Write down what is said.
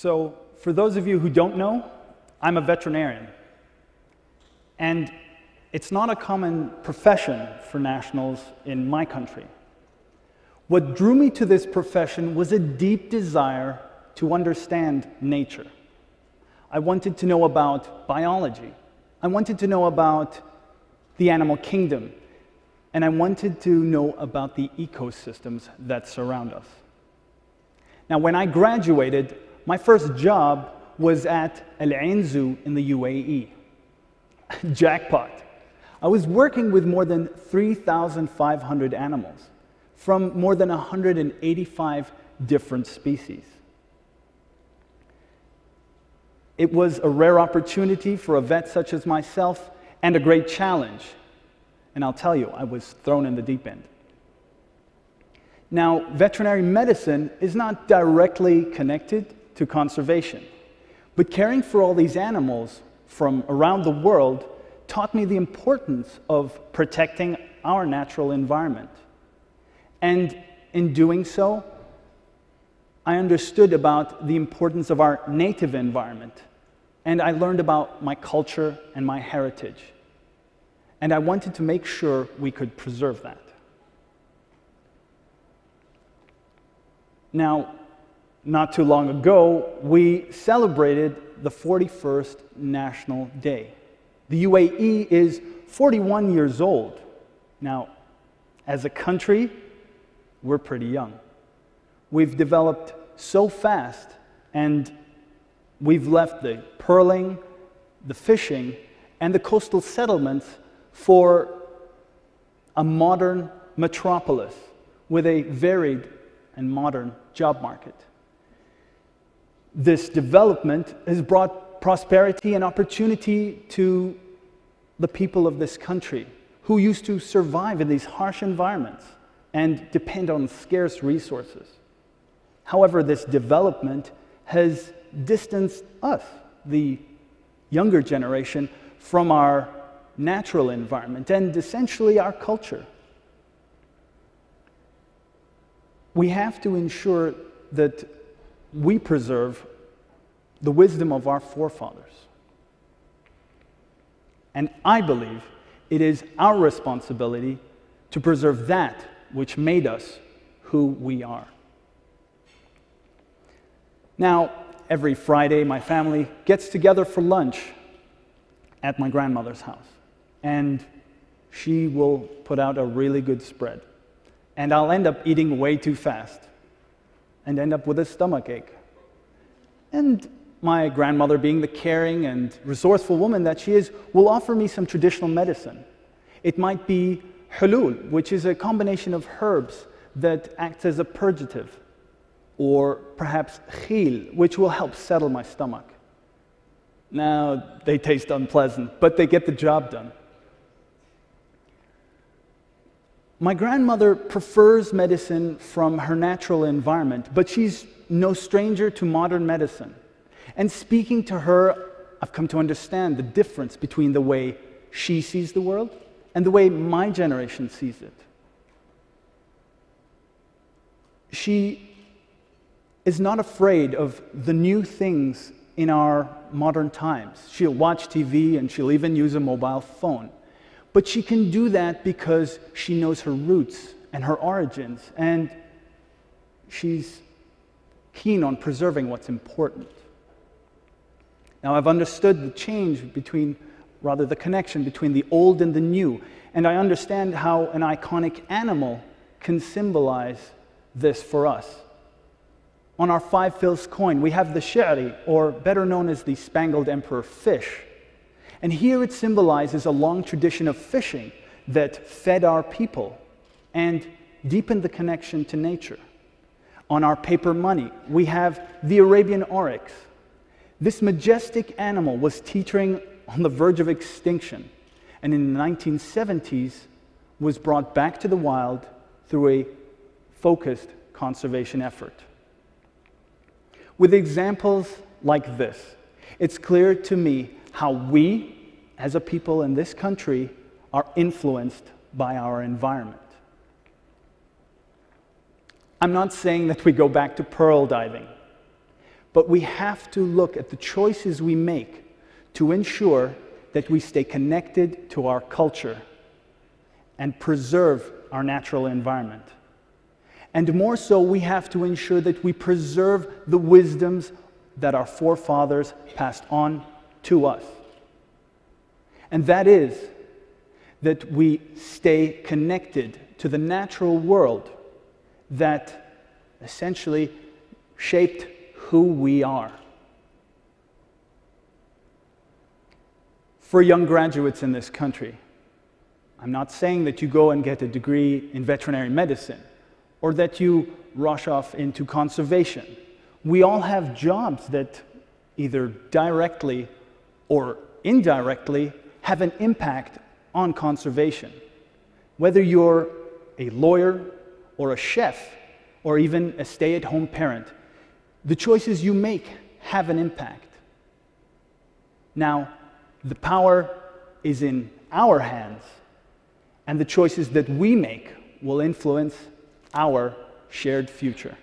So, for those of you who don't know, I'm a veterinarian. And it's not a common profession for nationals in my country. What drew me to this profession was a deep desire to understand nature. I wanted to know about biology. I wanted to know about the animal kingdom. And I wanted to know about the ecosystems that surround us. Now, when I graduated, my first job was at Al Ain Zoo in the UAE. Jackpot. I was working with more than 3,500 animals from more than 185 different species. It was a rare opportunity for a vet such as myself and a great challenge. And I'll tell you, I was thrown in the deep end. Now, veterinary medicine is not directly connected to conservation, but caring for all these animals from around the world taught me the importance of protecting our natural environment. And in doing so, I understood about the importance of our native environment, and I learned about my culture and my heritage. And I wanted to make sure we could preserve that. Now, not too long ago, we celebrated the 41st National Day. The UAE is 41 years old. Now, as a country, we're pretty young. We've developed so fast, and we've left the pearling, the fishing, and the coastal settlements for a modern metropolis with a varied and modern job market. This development has brought prosperity and opportunity to the people of this country who used to survive in these harsh environments and depend on scarce resources. However, this development has distanced us, the younger generation, from our natural environment and essentially our culture. We have to ensure that we preserve the wisdom of our forefathers. And I believe it is our responsibility to preserve that which made us who we are. Now, every Friday, my family gets together for lunch at my grandmother's house. And she will put out a really good spread. And I'll end up eating way too fast and end up with a stomachache. And my grandmother, being the caring and resourceful woman that she is, will offer me some traditional medicine. It might be hulul, which is a combination of herbs that acts as a purgative, or perhaps khil, which will help settle my stomach. Now, they taste unpleasant, but they get the job done. My grandmother prefers medicine from her natural environment, but she's no stranger to modern medicine. And speaking to her, I've come to understand the difference between the way she sees the world and the way my generation sees it. She is not afraid of the new things in our modern times. She'll watch TV and she'll even use a mobile phone. But she can do that because she knows her roots and her origins, and she's keen on preserving what's important. Now, I've understood the the connection between the old and the new, and I understand how an iconic animal can symbolize this for us. On our 5 fils coin, we have the shi'ri, or better known as the spangled emperor fish. And here it symbolizes a long tradition of fishing that fed our people and deepened the connection to nature. On our paper money, we have the Arabian oryx. This majestic animal was teetering on the verge of extinction, and in the 1970s was brought back to the wild through a focused conservation effort. With examples like this, it's clear to me how we, as a people in this country, are influenced by our environment. I'm not saying that we go back to pearl diving, but we have to look at the choices we make to ensure that we stay connected to our culture and preserve our natural environment. And more so, we have to ensure that we preserve the wisdoms that our forefathers passed on to us. And that is that we stay connected to the natural world that essentially shaped who we are. For young graduates in this country, I'm not saying that you go and get a degree in veterinary medicine or that you rush off into conservation. We all have jobs that either directly or indirectly have an impact on conservation. Whether you're a lawyer or a chef or even a stay-at-home parent, the choices you make have an impact. Now, the power is in our hands, and the choices that we make will influence our shared future.